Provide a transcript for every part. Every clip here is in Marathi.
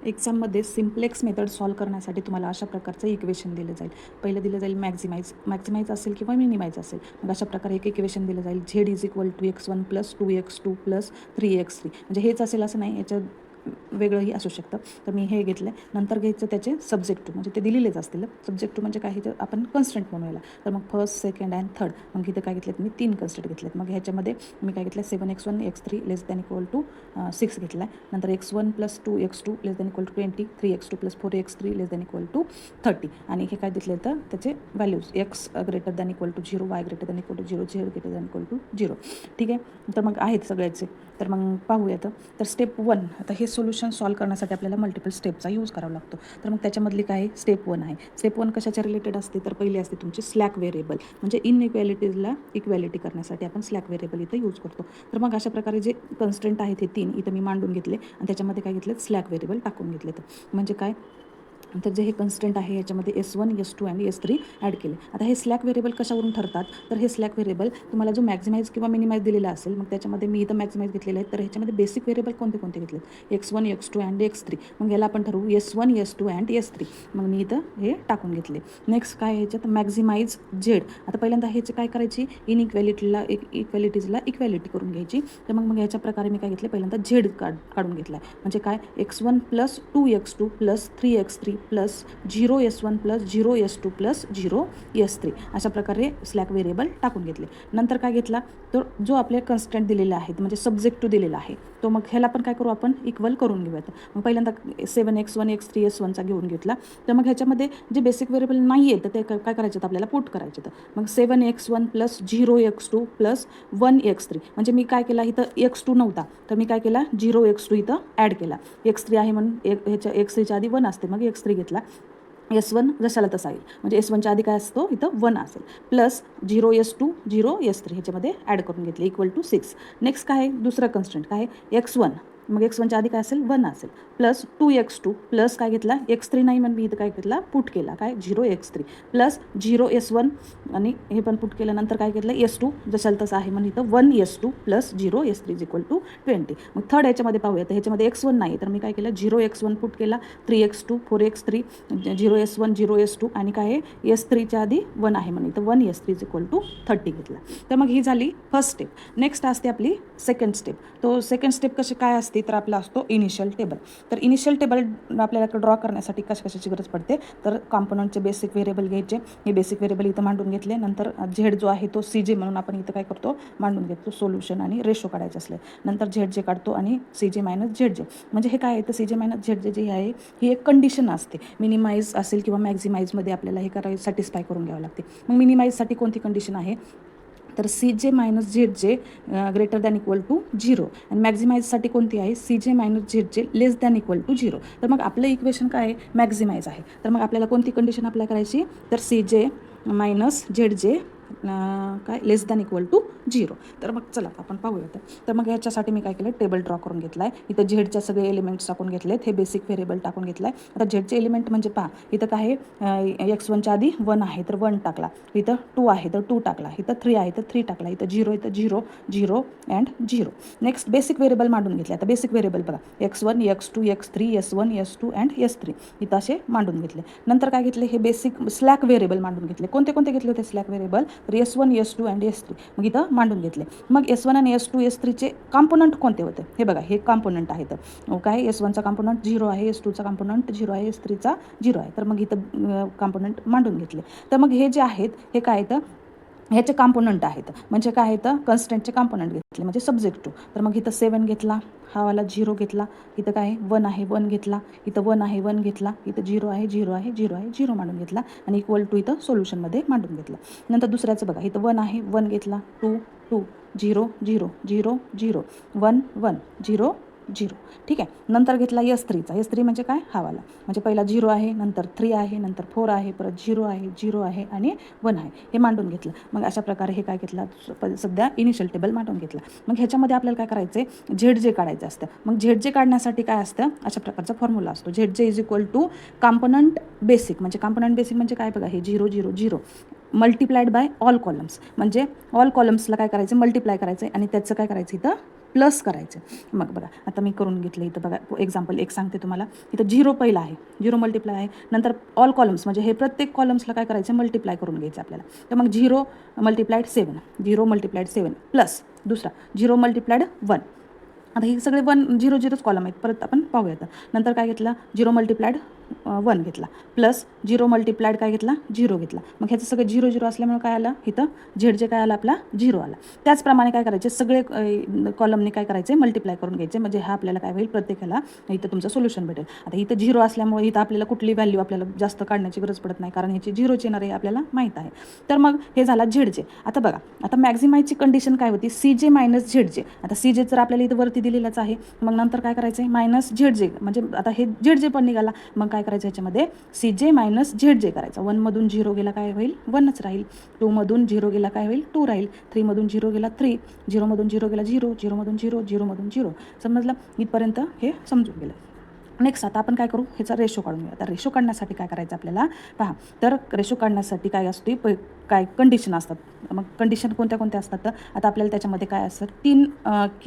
एक्झाममध्ये सिम्प्लेक्स मेथड सॉल्व करण्यासाठी तुम्हाला अशा प्रकारचं इक्वेशन दिलं जाईल. पहिलं दिलं जाईल मॅक्झिमाइज असेल किंवा मिनिमाइज असेल. मग अशा प्रकारे एक इक्वेशन दिलं जाईल. Z is equal to x1 plus 2x2 plus 3x3. म्हणजे हेच असेल असं नाही, याच्यात वेगळंही असू शकतं. तर मी हे घेतलं. नंतर घ्यायचं त्याचे सब्जेक्टिव्ह, म्हणजे ते दिलेलेच असतील. सब्जेक्टिव्ह म्हणजे काय, हे आपण कन्स्टंट म्हणूया. तर मग फर्स्ट, सेकंड अँड थर्ड. मग इथं काय घेतलेत मी 3 कन्स्टंट घेतलेत. मग ह्याच्यामध्ये मी काय घेतलं 7x1 x3 less than equal to 6 घेतला आहे. नंतर x1 plus 2x2 less than equal to 20, 3x2 plus 4x3 less than equal to 30. आणि हे काय दिले तर त्याचे values x greater than equal to 0, y greater than equal to 0, z greater than equal to 0. ठीक आहे. तर मग आहेत सगळ्याचे. तर मग पाहूयात. तर स्टेप 1, आता हे सोल्युशन सॉल्व करण्यासाठी आपल्याला मल्टिपल स्टेपचा यूज करावा लागतो. तर मग त्याच्यामधली काय स्टेप 1 आहे. स्टेप 1 कशाच्या रिलेटेड असते, तर पहिली असते तुमची स्लॅक व्हेरिएबल. म्हणजे इनइक्वॅलिटीजला इक्वॅलिटी करण्यासाठी आपण स्लॅक व्हेरिएबल इथं यूज करतो. तर मग अशा प्रकारे जे कन्स्टंट आहेत हे 3 इथं मी मांडून घेतले आणि त्याच्यामध्ये काय घेतले स्लॅक व्हेरिएबल टाकून घेतले. म्हणजे काय, तर जे हे कन्स्टंट आहे याच्यामध्ये S1, S2 आणि S3 ॲड केले. आता हे स्लॅक व्हेरिएबल कशावरून ठरतात, तर हे स्लॅक व्हेरिएबल तुम्हाला जो मॅक्झिमाइज किंवा मिनिमाइज दिलेला असेल, मग त्याच्यामध्ये मी इथं मॅक्झिमाइज घेतलेले आहेत. तर ह्याच्यामध्ये बेसिक व्हेरिएबल कोणते कोणते घेतलेत, x1, x2 अँड x3. मग याला आपण ठरवू S1, S2 अँड S3. मग मी इथं हे टाकून घेतले. नेक्स्ट काय ह्याच्यात मॅक्झिमाइज झेड. आता पहिल्यांदा ह्याची काय करायची, इक्वॅलिटीजला इक्वॅलिटी करून घ्यायची. तर मग ह्याच्या प्रकारे मी काय घेतले, पहिल्यांदा झेड काढून घेतला आहे. म्हणजे काय, x1 plus 2x2 plus 3x3 plus 0s1 plus 0s2 plus 0s3. अशा प्रकारे स्लॅक व्हेरिएबल टाकून घेतले. नंतर काय घेतला, तर जो आपले कन्स्टंट दिलेले आहेत म्हणजे सब्जेक्टिव्ह दिलेला आहे, तो मग ह्याला पण काय करू आपण इक्वल करून घेऊयात. मग पहिल्यांदा 7x1 x3 s1चा घेऊन घेतला. तर मग ह्याच्यामध्ये जे बेसिक व्हेरिएबल नाही आहे तर ते काय करायचं, आपल्याला पुट करायचे. तर मग 7x1 plus 0x2 plus 1x3. म्हणजे मी काय केला, इथं x2 नव्हता तर मी काय केला 0x2 इथं ॲड केला. x3 आहे म्हणून ह्याच्या x3च्या आधी 1 असते, मग x3 घेतला. S1 जशाला तसा येईल, म्हणजे S1च्या आधी काय असतो, इथं 1 असेल. प्लस 0s2 0s3 ह्याच्यामध्ये ॲड करून घेतले इक्वल टू 6. नेक्स्ट काय आहे, दुसरा कन्स्टंट काय आहे x1. मग x1च्या आधी काय असेल 1 असेल. प्लस 2x2 प्लस काय घेतला x3 नाही म्हणून मी इथं काय घेतला पुट केला, काय 0x3 प्लस 0s1 आणि हे पण पुट केल्यानंतर काय घेतलं S2 जशाला तसं आहे म्हणून इथं 1s2 plus 0s3 is equal to 20. मग थर्ड याच्यामध्ये पाहूया, तर ह्याच्यामध्ये x1 नाही तर मी काय केलं 0x1 पुट केला, 3x2 4x3 0s1 0s2 आणि काय आहे S3च्या आधी 1 आहे म्हणून इथं 1s3 इज इक्वल टू 30 घेतला. तर मग ही झाली फर्स्ट स्टेप. नेक्स्ट असते आपली सेकंड स्टेप. तो सेकंड स्टेप कशी काय असते, तर आपला असतो इनिशियल टेबल. तर इनिशियल टेबल आपल्याला ड्रॉ करण्यासाठी कशाची गरज पडते, तर कॉम्पोनंटचे बेसिक व्हेरिएबल घ्यायचे. हे बेसिक व्हेरिएबल इथं मांडून घेतले. नंतर झेड जो आहे तो CJ म्हणून आपण इथं काय करतो मांडून घेतो, सोल्युशन आणि रेशो काढायचे असले. नंतर ZJ काढतो आणि CJ मायनस ZJ. म्हणजे हे काय आहे, तर CJ मायनस ZJ जे आहे ही एक कंडिशन असते. मिनिमाइज असेल किंवा मॅक्झिमाइजमध्ये आपल्याला हे सॅटिस्फाय करून घ्यावं लागते. मग मिनिमाइजसाठी कोणती कंडिशन आहे, तर CJ minus ZJ greater than equal to 0. आणि मॅक्झिमाइजसाठी कोणती आहे, CJ minus ZJ less than equal to 0. तर मग आपलं इक्वेशन काय आहे, मॅक्झिमाइज आहे. तर मग आपल्याला कोणती कंडिशन अप्लाय करायची, तर CJ मायनस ZJ काय लेस दॅन इक्वल टू 0. तर मग चला आपण पाहूयात. तर मग ह्याच्यासाठी मी काय केलं, टेबल ड्रॉ करून घेतला आहे. इथं झेडच्या सगळे एलिमेंट्स टाकून घेतलेत. हे बेसिक व्हेरिएबल टाकून घेतला आहे. आता झेडचे एलिमेंट म्हणजे पहा, इथं काय आहे x1च्या आधी 1 आहे तर 1 टाकला, इथं 2 आहे तर 2 टाकला, इथं 3 आहे तर 3 टाकला, इथं 0 इथं 0 0 अँड 0. नेक्स्ट बेसिक व्हेरिएबल मांडून घेतले. आता बेसिक व्हेरिएबल बघा x1 x2 x3 S1 S2 and S3 इथं असे मांडून घेतले. नंतर काय घेतले, हे बेसिक स्लॅक व्हेरिएबल मांडून घेतले. कोणते कोणते घेतले होते स्लॅक व्हेरिएबल, तर S1 S2 अँड S3 मग इथं मांडून घेतले. मग S1 आणि S2 S3चे कॉम्पोनंट कोणते होते, हे बघा हे कॉम्पोनंट आहेत. काय S1चा कॉम्पोनंट 0 आहे, S2चा कॉम्पोनंट 0 आहे, S3चा 0 आहे. तर मग इथं कॉम्पोनंट मांडून घेतले. तर मग हे जे आहेत हे काय आहेत, ह्याचे कॉम्पोनंट आहेत. म्हणजे काय आहेत, कन्स्टंटचे कॉम्पोनंट घेतले म्हणजे सब्जेक्टिव्ह. तर मग इथं 7 घेतला, हा वाला 0 घेतला, इथं काय 1 आहे 1 घेतला, इथं 1 आहे 1 घेतला, इथं 0 आहे 0 आहे 0 आहे 0 मांडून घेतला आणि इक्वल टू इथं सोल्युशनमध्ये मांडून घेतलं. नंतर दुसऱ्याचं बघा, इथं 1 आहे 1 घेतला, 2 2 0 0 0 0 1 1 0 0. ठीक आहे. नंतर घेतला S3चा. S3 म्हणजे काय, हा वाला म्हणजे पहिला 0 आहे, नंतर 3 आहे, नंतर 4 आहे, परत 0 आहे 0 आहे आणि 1 आहे, हे मांडून घेतलं. मग अशा प्रकारे हे काय घेतलं, सध्या इनिशियल टेबल मांडून घेतलं. मग ह्याच्यामध्ये आपल्याला काय करायचं आहे, ZJ काढायचं असतं. मग ZJ काढण्यासाठी काय असतं, अशा प्रकारचा फॉर्म्युला असतो. ZJ is equal to component basic. म्हणजे कॉम्पोनंट बेसिक म्हणजे काय बघा, हे 0 0 0 मल्टिप्लाइड बाय ऑल कॉलम्स. म्हणजे ऑल कॉलम्सला काय करायचं, मल्टिप्लाय करायचं आणि त्याचं काय करायचं इथं प्लस करायचं. मग बघा आता मी करून घेतलं इथं बघा एक्झाम्पल एक सांगते तुम्हाला. इथं 0 पहिला आहे, 0 मल्टिप्लाय आहे, नंतर ऑल कॉलम्स म्हणजे हे प्रत्येक कॉलम्सला काय करायचं मल्टिप्लाय करून घ्यायचं आपल्याला. तर मग 0 मल्टिप्लाइड 7, 0 मल्टिप्लाइड 7 प्लस दुसरा 0 मल्टिप्लाइड 1. आता हे सगळे 1 0 0च कॉलम आहेत. परत आपण पाहूयात. नंतर काय घेतलं 0 मल्टिप्लाइड 1 घेतला प्लस 0 मल्टिप्लाइड काय घेतला 0 घेतला. मग ह्याचं सगळं 0 0 असल्यामुळे काय आलं इथं झेड जे काय आलं आपला 0 आला. त्याचप्रमाणे काय करायचे सगळे कॉलमने काय करायचे मल्टिप्लाय करून घ्यायचे. म्हणजे हा आपल्याला काय होईल प्रत्येकाला इथं तुमचं सोल्युशन भेटेल. आता इथं 0 असल्यामुळे इथं आपल्याला कुठली व्हॅल्यू आपल्याला जास्त काढण्याची गरज पडत नाही, कारण ह्याची 0च येणार आहे आपल्याला माहीत आहे. तर मग हे झाला झेड जे. आता बघा आता मॅक्झिमाईजची कंडिशन काय होती सी जे मायनस झेड जे. आता सी जे तर आपल्याला इथं वरती दिलेलंच आहे. मग नंतर काय करायचं आहे मायनस झेड जे, म्हणजे आता हे झेड जे पण निघाला. मग काय करायचं ह्याच्यामध्ये सी जे मायनस झेड जे करायचं. 1मधून 0 गेला काय होईल 1च राहील. 2मधून 0 गेला काय होईल 2 राहील. 3मधून 0 गेला 3, 0मधून 0 गेला 0, 0मधून 0, 0मधून 0. समजलं इथपर्यंत हे समजून गेलं. नेक्स्ट आता आपण काय करू ह्याचा रेशो काढून घेऊ. आता रेशो काढण्यासाठी काय करायचं आपल्याला पहा. तर रेशो काढण्यासाठी काय असते काय कंडिशन असतात. मग कंडिशन कोणत्या कोणत्या असतात तर आता आपल्याला त्याच्यामध्ये काय असतं 3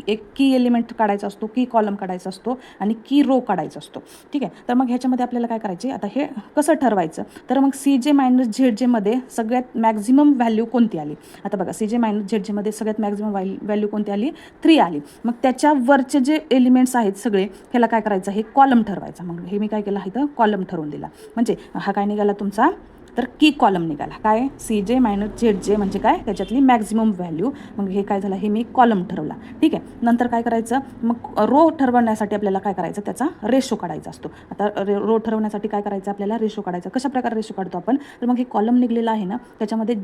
एक की एलिमेंट काढायचा असतो, की कॉलम काढायचा असतो आणि की रो काढायचा असतो. ठीक आहे. तर मग ह्याच्यामध्ये आपल्याला काय करायचे आता हे कसं ठरवायचं. तर मग सी जे मायनस झेड जेमध्ये सगळ्यात मॅक्झिमम व्हॅल्यू कोणती आली. आता बघा सी जे मायनस झेड जेमध्ये सगळ्यात मॅक्झिमम व्हॅल्यू कोणती आली 3 आली. मग त्याच्यावरचे जे एलिमेंट्स आहेत सगळे ह्याला काय करायचं हे कॉलम ठरवायचा. मग हे मी काय केलं इथं कॉलम ठरवून दिला. म्हणजे हा काय निघाला तुमचा तर की कॉलम निघाला. काय सी जे मायनस झेड जे म्हणजे काय त्याच्यातली मॅक्झिमम व्हॅल्यू. मग हे काय झालं हे मी कॉलम ठरवला. ठीक आहे. नंतर काय करायचं मग रो ठरवण्यासाठी आपल्याला काय करायचं त्याचा रेशो काढायचा असतो. आता रो ठरवण्यासाठी काय करायचं आपल्याला रेशो काढायचा. कशा प्रकारे रेशो काढतो आपण तर मग हे कॉलम निघलेलं आहे ना त्याच्यामध्ये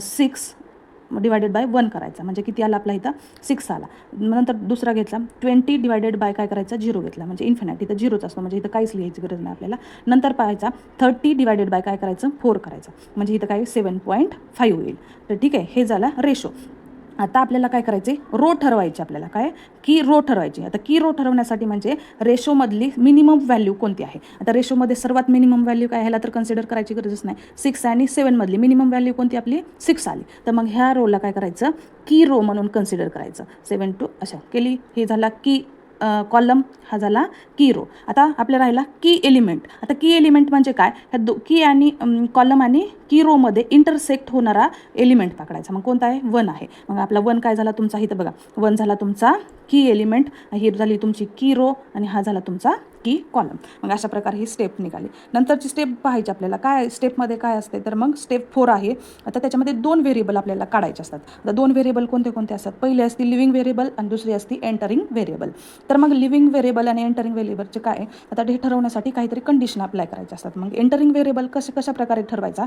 6 डिवायडेड बाय 1 करायचा. म्हणजे किती आला आपला इथं 6 आला. नंतर दुसरा घेतला 20 डिवायडेड बाय काय करायचा 0 घेतला. म्हणजे इन्फिनाइट इथं 0च असतो. म्हणजे इथं काहीच लिहायची गरज नाही आपल्याला. नंतर पाहायचा 30 डिवायडेड बाय काय करायचं 4 करायचं. म्हणजे इथं काय 7.5 होईल. तर ठीक आहे हे झाला रेशो. आता आपल्याला काय करायचे रो ठरवायचे. आपल्याला काय की रो ठरवायची. आता की रो ठरवण्यासाठी म्हणजे रेशोमधली मिनिमम व्हॅल्यू कोणती आहे. आता रेशोमध्ये सर्वात मिनिमम व्हॅल्यू काय ह्याला तर कन्सिडर करायची गरजच नाही. 6 आणि 7मधली मिनिमम व्हॅल्यू कोणती आपली 6 आली. तर मग ह्या रोला काय करायचं की रो म्हणून कन्सिडर करायचं. 7 टू अशा केली. हे झाला की कॉलम, हा झाला की रो. आता आपल्याला राहिला की एलिमेंट. आता की एलिमेंट म्हणजे काय ह्या की आणि कॉलम आणि की रोमध्ये इंटरसेक्ट होणारा एलिमेंट पकडायचा. मग कोणता आहे 1 आहे. मग आपला 1 काय झाला तुमचा इथं बघा 1 झाला तुमचा की एलिमेंट, ही झाली तुमची की रो आणि हा झाला तुमचा की कॉलम. मग अशा प्रकारे ही स्टेप निघाली. नंतरची स्टेप पाहायची आपल्याला काय स्टेपमध्ये काय असते तर मग स्टेप 4 आहे. आता त्याच्यामध्ये 2 व्हेरिएबल आपल्याला काढायचे असतात. आता 2 व्हेरिएबल कोणते कोणते असतात. पहिली असते लिव्हिंग व्हेरिएबल आणि दुसरी असते एंटरिंग व्हेरिएबल. तर मग लिव्हिंग व्हेरिएबल आणि एंटरिंग व्हेरिएबलचे काय आता हे ठरवण्यासाठी काहीतरी कंडिशन अप्लाय करायचे असतात. मग एंटरिंग व्हेरिएबल कशा प्रकारे ठरवायचा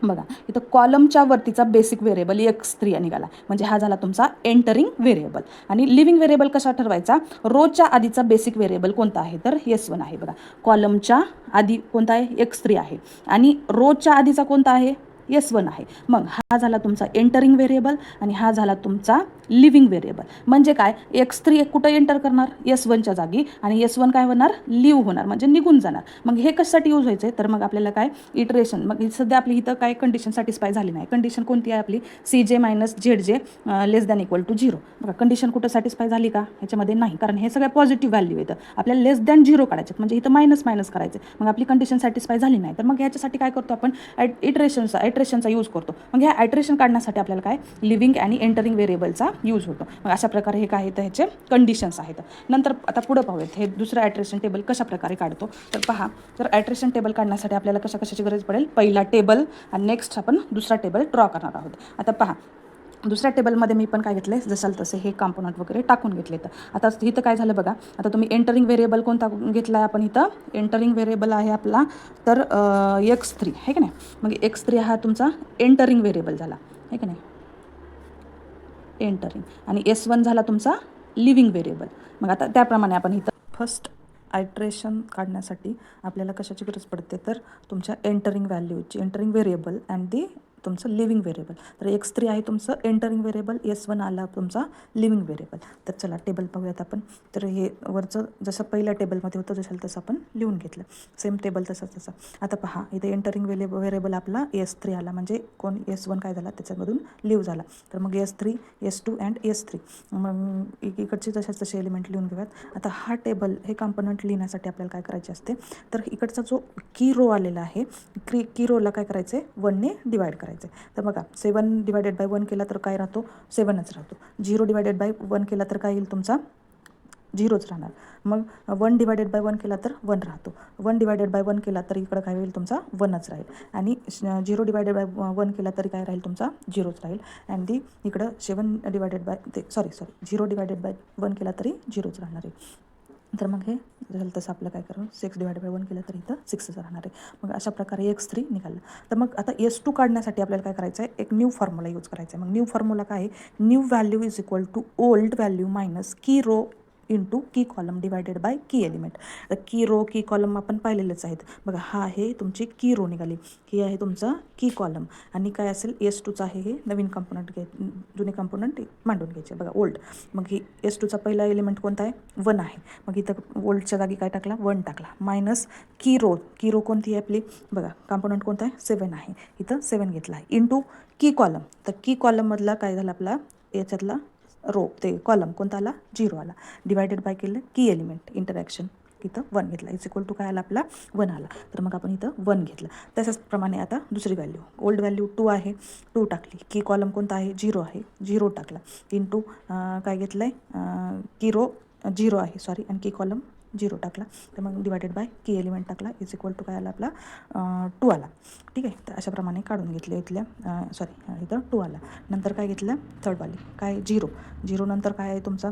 बघा. इथं कॉलमच्या वरतीचा बेसिक व्हेरिएबल x3 निघाला. म्हणजे हा झाला तुमचा एंटरिंग व्हेरिएबल. आणि लिव्हिंग व्हेरिएबल कसा ठरवायचा रोच्या आधीचा बेसिक व्हेरिएबल कोणता आहे तर S1 आहे. बघा कॉलमच्या आधी कोणता आहे x3 आहे आणि रोच्या आधीचा कोणता आहे S1 आहे. मग हा झाला तुमचा एंटरिंग व्हेरिएबल आणि हा झाला तुमचा लिव्हिंग व्हेरिएबल. म्हणजे काय x3 कुठं एंटर करणार S1च्या जागी आणि S1 काय होणार लिव्ह होणार म्हणजे निघून जाणार. मग हे कशासाठी यूज व्हायचं तर मग आपल्याला काय इटरेशन. मग सध्या आपली इथं काय कंडिशन सॅटिस्फाय झाली नाही. कंडिशन कोणती आहे आपली सी जे मायनस झेड जे लेस दॅन इक्वल टू 0. बघा कंडिशन कुठं सॅटिस्फाय झाली का ह्याच्यामध्ये नाही, कारण हे सगळ्या पॉझिटिव्ह व्हॅल्यू येतं. आपल्याला लेस दॅन 0 काढायचे म्हणजे इथं मायनस करायचे. मग आपली कंडिशन सॅटिस्फाय झाली नाही तर मग ह्याच्यासाठी काय करतो आपण इटरेशनचा यूज करतो. मग ह्या आयट्रेशन काढण्यासाठी आपल्याला काय लिव्हिंग आणि एंटरिंग व्हेरिएबलचा यूज होतो. मग अशा प्रकारे हे काय आहेत ह्याचे कंडिशन्स आहेत. नंतर आता पुढं पाहूयात हे दुसरं आयट्रेशन टेबल कशा प्रकारे काढतो. तर पहा तर आयट्रेशन टेबल काढण्यासाठी आपल्याला कशाची गरज पडेल. पहिला टेबल आणि नेक्स्ट आपण दुसरा टेबल ड्रॉ करणार आहोत. आता पहा दुसऱ्या टेबलमध्ये मी पण काय घेतलं आहे जसं तसे हे कॉम्पोनंट वगैरे टाकून घेतले. तर आता इथं काय झालं बघा. आता तुम्ही एंटरिंग व्हेरिएबल कोणता घेतला आहे आपण इथं एंटरिंग व्हेरिएबल आहे आपला तर x3 आहे की नाही. मग x3 हा तुमचा एंटरिंग व्हेरिएबल झाला आहे की नाही एंटरिंग. आणि S1 झाला तुमचा लिव्हिंग व्हेरिएबल. मग आता त्याप्रमाणे आपण इथं फर्स्ट आयट्रेशन काढण्यासाठी आपल्याला कशाची गरज पडते तर तुमच्या एंटरिंग व्हॅल्यूची एंटरिंग व्हेरिएबल अँड दी तुमचं लिव्हिंग व्हेरिएबल. तर x3 आहे तुमचं एंटरिंग व्हेरिएबल, S1 आला तुमचा लिव्हिंग व्हेरिएबल. तर चला टेबल पाहूयात आपण. तर हे वरचं जसं पहिल्या टेबलमध्ये होतं जसं तसं आपण लिहून घेतलं, सेम टेबल तसं. आता पहा इथे एंटरिंग व्हेरिएबल आपला S3 आला, म्हणजे कोण S1 काय झाला त्याच्यामधून लिव्ह झाला. तर मग S3, S2 अँड S3 मग इकडचे जशाच तसे एलिमेंट लिहून घेऊयात. आता हा टेबल हे कॉम्पोनंट लिहिण्यासाठी आपल्याला काय करायचे असते, तर इकडचा जो की रो आलेला आहे, की रोला काय करायचं आहे 1ने डिवाईड करायचं आहे. तर बघा 7 डिवायडेड बाय 1 केला तर काय राहतो, 7च राहतो. 0 डिवायडेड बाय 1 केला तर काय येईल तुमचा 0च राहणार. मग 1 डिवायडेड बाय 1 केला तर 1 राहतो. 1 डिवायडेड बाय 1 केला तर इकडं काय होईल तुमचा 1च राहील. आणि 0 डिवायडेड बाय 1 केला तरी काय राहील तुमचा 0च राहील. अँड दी इकडं 7 divided by sorry 0 divided by 1 केला तरी 0च राहणार आहे. तर मग हे झालं तसं आपलं काय करू, 6 डिवायडेड बाय 1 केलं तर इथं 6च राहणार आहे. मग अशा प्रकारे x3 निघालं. तर मग आता S2 काढण्यासाठी आपल्याला काय करायचं आहे, एक न्यू फॉर्म्युला यूज करायचा आहे. मग न्यू फॉर्म्युला काय आहे, new value is equal to old value minus key row into key column divided by key element. तर की रो की कॉलम आपण पाहिलेलेच आहेत. बघा हा आहे तुमची की रो निघाली, ही आहे तुमचा की कॉलम, आणि काय असेल S2चा आहे हे नवीन कॉम्पोनंट जुने कॉम्पोनंट मांडून घ्यायचे. बघा ओल्ड, मग ही S2चा पहिला एलिमेंट कोणता आहे 1 आहे. मग इथं ओल्डच्या जागी काय टाकला 1 टाकला, मायनस की रो कोणती आहे आपली, बघा कॉम्पोनंट कोणता आहे 7 आहे, इथं 7 घेतला आहे, इंटू की कॉलम. तर की कॉलममधला काय झाला आपला याच्यातला रो ते कॉलम कोणता आला 0 आला, डिवायडेड बाय केलं की एलिमेंट इंटरॅक्शन इथं 1 घेतला, इज इक्वल टू काय आला आपला 1 आला. तर मग आपण इथं 1 घेतलं. तशाचप्रमाणे आता दुसरी व्हॅल्यू, ओल्ड व्हॅल्यू 2 आहे, 2 टाकली, की कॉलम कोणता आहे 0 आहे, 0 टाकला, इंटू काय घेतलं आहे की रो 0 आहे सॉरी, आणि की कॉलम 0 टाकला. तर मग डिवायडेड बाय की एलिमेंट टाकला, इज इक्वल टू काय आला आपला 2 आला. ठीक आहे. तर अशाप्रमाणे काढून घेतले इथल्या इथं 2 आला. नंतर काय घेतलं थर्डवाली काय 0 नंतर काय आहे तुमचा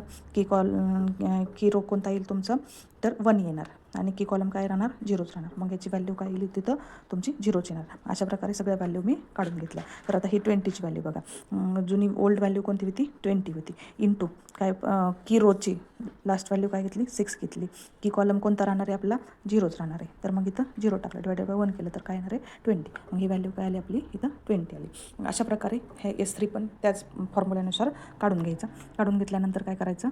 की रो कोणता येईल तुमचा तर 1 येणार, आणि की कॉलम काय राहणार 0च राहणार. मग याची व्हॅल्यू काय येईल तिथं तुमची 0च येणार. अशा प्रकारे सगळ्या व्हॅल्यू मी काढून घेतल्या. तर आता ही 20ची व्हॅल्यू बघा, जुनी ओल्ड व्हॅल्यू कोणती होती 20 होती, इंटू काय की रोची लास्ट व्हॅल्यू काय घेतली 6 घेतली, की कॉलम कोणता राहणार आहे आपला 0च राहणार आहे. तर मग इथं 0 टाकलं, डिवायडेड बाय 1 केलं तर काय येणार आहे 20. मग ही व्हॅल्यू काय आली आपली इथं 20 आली. मग अशा प्रकारे हे S3 पण त्याच फॉर्म्युल्यानुसार काढून घ्यायचं. काढून घेतल्यानंतर काय करायचं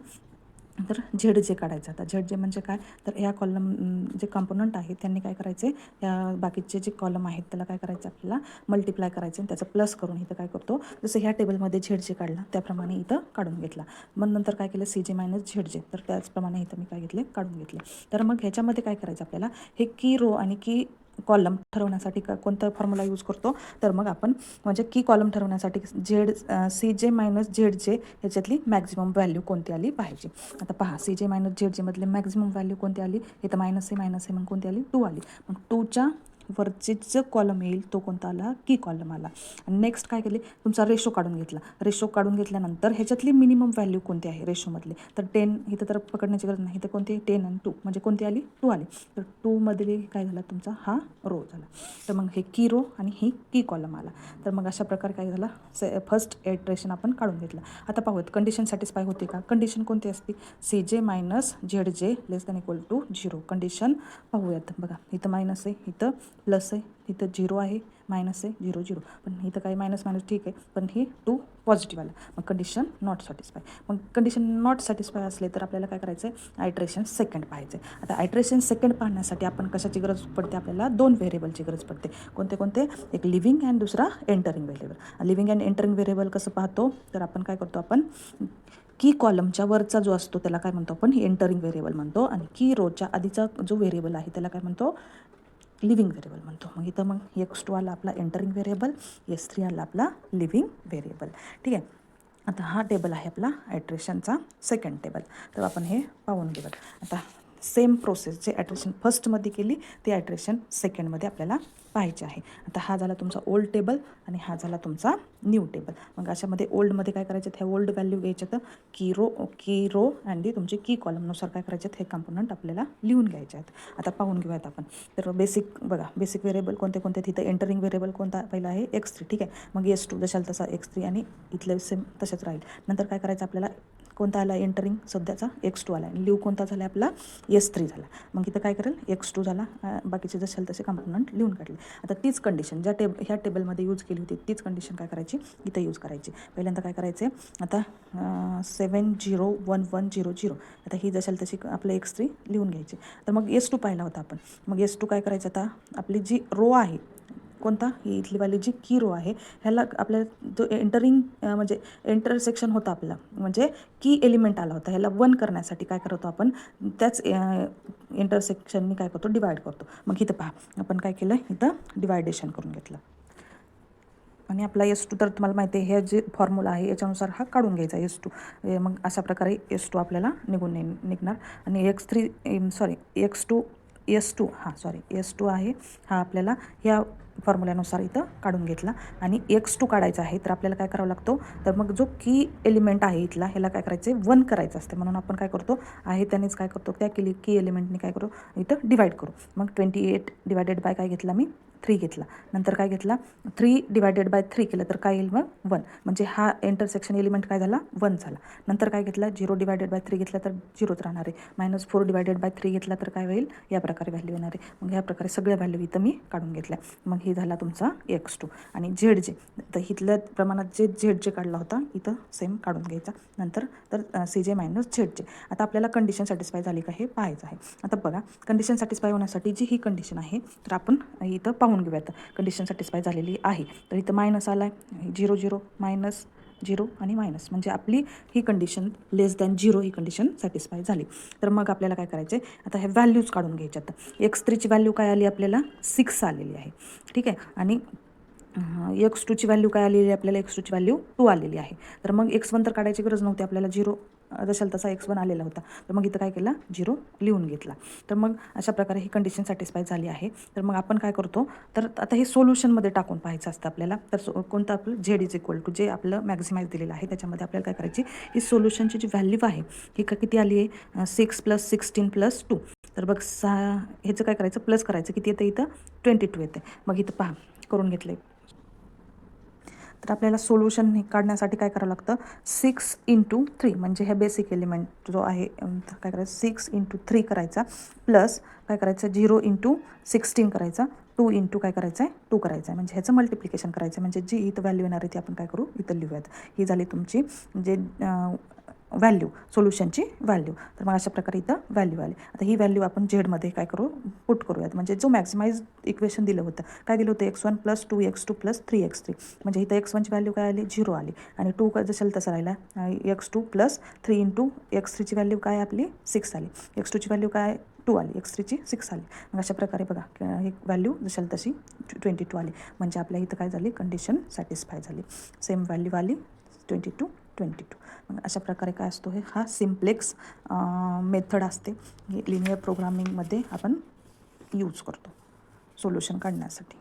तर ZJ काढायचं. आता ZJ म्हणजे काय तर या कॉलम जे कॉम्पोनंट आहे त्यांनी काय करायचे, या बाकीचे जे कॉलम आहेत त्याला काय करायचं आपल्याला मल्टिप्लाय करायचं, आणि त्याचं प्लस करून इथं काय करतो जसं ह्या टेबलमध्ये ZJ काढला त्याप्रमाणे इथं काढून घेतला. मग नंतर काय केलं CJ मायनस ZJ, तर त्याचप्रमाणे इथं मी काय घेतले काढून घेतले. तर मग ह्याच्यामध्ये काय करायचं आपल्याला, हे की रो आणि की कॉलम ठरवण्यासाठी कोणता फॉर्म्युला यूज करतो, तर मग आपण म्हणजे की कॉलम ठरवण्यासाठी CJ मायनस ZJ ह्याच्यातली मॅक्झिमम व्हॅल्यू कोणती आली पाहिजे. आता पहा CJ मायनस ZJ मधले मॅक्झिमम व्हॅल्यू कोणती आली, इथं मायनस आहे मग कोणती आली 2 आली. मग 2च्या वरचे जो कॉलम येईल तो कोणता आला की कॉलम आला. आणि नेक्स्ट काय केले तुमचा रेशो काढून घेतला. रेशो काढून घेतल्यानंतर ह्याच्यातली मिनिमम व्हॅल्यू कोणती आहे रेशोमधली, तर 10 इथं तर पकडण्याची गरज नाही, तर कोणती 10 आणि 2 म्हणजे कोणती आली 2 आली. तर 2 मधली काय झाला तुमचा हा रो झाला. तर मग हे की रो आणि ही की कॉलम आला. तर मग अशा प्रकारे काय झाला फर्स्ट इटरेशन आपण काढून घेतलं. आता पाहूयात कंडिशन सॅटिस्फाय होते का. कंडिशन कोणती असते CJ minus ZJ less than equal to 0. Condition पाहूयात. बघा इथं मायनस आहे, इथं प्लस आहे, इथं 0 आहे, मायनस आहे 0 0, पण इथं काय मायनस ठीक आहे, पण हे 2 पॉझिटिव्ह आलं. मग कंडिशन नॉट सॅटिस्फाय. मग कंडिशन नॉट सॅटिस्फाय असले तर आपल्याला काय करायचं आहे आयट्रेशन सेकंड पाहायचं आहे. आता आयट्रेशन सेकंड पाहण्यासाठी आपण कशाची गरज पडते, आपल्याला 2 व्हेरिएबलची गरज पडते. कोणते एक लिव्हिंग अँड दुसरा entering variable. Living and entering variable कसं पाहतो तर आपण काय करतो, आपण की कॉलमच्या वरचा जो असतो त्याला काय म्हणतो आपण एंटरिंग व्हेरिएबल म्हणतो, आणि की रोच्या आधीचा जो व्हेरिएबल आहे त्याला काय म्हणतो लिव्हिंग व्हेरिएबल म्हणतो. मग इथं X2 आला आपला एंटरिंग व्हेरिएबल, S3 आला आपला लिव्हिंग व्हेरिएबल. ठीक आहे. आता हा टेबल आहे आपला आयट्रेशनचा सेकंड टेबल. तर आपण हे पाहून घेऊयात. आता सेम प्रोसेस जे आयट्रेशन फर्स्टमध्ये केली ते आयट्रेशन सेकंडमध्ये आपल्याला पाहायचे आहे. आता हा झाला तुमचा ओल्ड टेबल आणि हा झाला तुमचा न्यू टेबल. मग अशामध्ये ओल्डमध्ये काय करायचं, ह्या ओल्ड व्हॅल्यू घ्यायच्या, तर की रो अँड तुमचे की कॉलमनुसार काय करायचे हे कॉम्पोनंट आपल्याला लिहून घ्यायचे आहेत. आता पाहून घेऊयात आपण. तर बेसिक व्हेरिएबल कोणते तिथं एंटरिंग व्हेरिएबल कोणता पहिला आहे X3. ठीक आहे. मग S2 जशाल तसा X3 आणि इथलं सेम तसंच राहील. नंतर काय करायचं आपल्याला कोणता आला एंटरिंग सध्याचा x2 आला आणि लिव कोणता झाला आपला S3 झाला. मग इथं काय करेल x2 झाला, बाकीचे जसे तसे कंपोनंट लिहून काढले. आता तीच कंडिशन ज्या ह्या टेबलमध्ये यूज केली होती तीच कंडिशन काय करायची इथं यूज करायची. पहिल्यांदा काय करायचे आता 701100 आता ही जशाल तशी आपलं x3 लिहून घ्यायची. तर मग S2 पाहिला होता आपण. मग S2 काय करायचं आता आपली जी रो आहे कोणता ही इथली वाली जी की रो आहे ह्याला आपल्याला जो एंटरिंग म्हणजे इंटरसेक्शन होता आपला म्हणजे की एलिमेंट आला होता ह्याला 1 करण्यासाठी काय करतो आपण त्याच इंटरसेक्शननी काय करतो डिवाइड करतो. मग इथं पहा आपण काय केलं इथं डिवायडेशन करून घेतलं आणि आपला S2 तर तुम्हाला माहिती आहे हे जे फॉर्म्युला आहे याच्यानुसार हा काढून घ्यायचा S2. मग अशा प्रकारे S2 आपल्याला निघणार आणि S2 आहे हा आपल्याला ह्या फॉर्म्युल्यानुसार इथं काढून घेतला आणि x2 काढायचा आहे तर आपल्याला काय करावं लागतो तर मग जो की एलिमेंट आहे इथला ह्याला काय करायचं 1 करायचं असते म्हणून आपण काय करतो आहे त्यानेच काय करतो त्या की एलिमेंटने काय करू इथं डिवाइड करू. मग 28 डिवायडेड बाय काय घेतला मी 3 घेतला. नंतर काय घेतला 3 डिवायडेड बाय 3 केलं तर काय येईल मग 1 म्हणजे हा इंटरसेक्शन एलिमेंट काय झाला 1 झाला. नंतर काय घेतला 0 डिवायडेड बाय 3 घेतला तर 0च राहणार आहे. -4 डिवायडेड बाय 3 घेतला तर काय होईल या प्रकारे व्हॅल्यू येणार आहे. मग ह्या प्रकारे सगळ्या व्हॅल्यू इथं मी काढून घेतल्या. मग ही झाला तुमचा x2 आणि ZJ तर इथल्या प्रमाणात जे ZJ काढला होता इथं सेम काढून घ्यायचा. नंतर तर CJ - ZJ. आता आपल्याला कंडिशन सॅटिस्फाय झाली का हे पाहायचं आहे. आता बघा कंडिशन सॅटिस्फाय होण्यासाठी जी ही कंडिशन आहे तर आपण इथं पाहून घेऊयात. कंडिशन सॅटिस्फाय झालेली आहे तर इथं मायनस आला आहे 0 0 -0 आणि मायनस म्हणजे आपली ही कंडिशन लेस दॅन 0 ही कंडिशन सॅटिस्फाय झाली. तर मग आपल्याला काय करायचं आहे आता हे व्हॅल्यूज काढून घ्यायच्यात. x3ची व्हॅल्यू काय आली आपल्याला 6 आलेली आहे. ठीक आहे आणि x2ची व्हॅल्यू काय आलेली आहे आपल्याला x2ची व्हॅल्यू 2 आलेली आहे. तर मग x1 तर काढायची गरज नव्हती आपल्याला 0 जशाल तसा x1 आलेला होता. तर मग इथं काय केला 0 लिहून घेतला. तर मग अशा प्रकारे ही कंडिशन सॅटिस्फाय झाली आहे. तर मग आपण काय करतो तर आता हे सोल्युशनमध्ये टाकून पाहायचं असतं आपल्याला. तर कोणतं आपलं Z जे आपलं मॅक्झिमाइज दिलेलं आहे त्याच्यामध्ये आपल्याला काय करायची ही सोल्युशनची जी व्हॅल्यू आहे ही किती आली आहे 6 + 16 + 2. तर बघ ह्याचं काय करायचं प्लस करायचं किती येतं इथं 22 येते. मग इथं पहा करून घेतलं. तर आपल्याला सोल्युशन काढण्यासाठी काय करावं लागतं 6 × 3 म्हणजे हे बेसिक एलिमेंट जो आहे काय करायचं 6 × 3 करायचा प्लस काय करायचं 0 × 16 करायचा 2 × काय करायचं आहे 2 करायचं आहे म्हणजे ह्याचं मल्टिप्लिकेशन करायचं म्हणजे जी इथं व्हॅल्यू येणार आहे ती आपण काय करू इथं लिहूयात. ही झाली तुमची म्हणजे व्हॅल्यू सोल्युशनची व्हॅल्यू. तर मग अशा प्रकारे इथं व्हॅल्यू आली. आता ही व्हॅल्यू आपण झेडमध्ये काय करू पुट करूयात म्हणजे जो मॅक्झिमाइज इक्वेशन दिलं होतं काय दिलं होतं x1 + 2x2 + 3x3 म्हणजे इथं x1ची व्हॅल्यू काय आली 0 आली आणि 2 जसं तसं राहिला x2 + 3 × x3ची व्हॅल्यू काय आपली 6 आली. x2ची व्हॅल्यू काय 2 आली x3ची 6 आली. मग अशा प्रकारे बघा ही व्हॅल्यू जशाल तशी 22 आली म्हणजे आपल्या इथं काय झाली कंडिशन सॅटिस्फाय झाली. सेम व्हॅल्यू आली 22. मग अशा प्रकारे काय असतो हा सिम्प्लेक्स मेथड असते लिनियर प्रोग्रामिंगमध्ये आपण यूज करतो सोल्युशन काढण्यासाठी.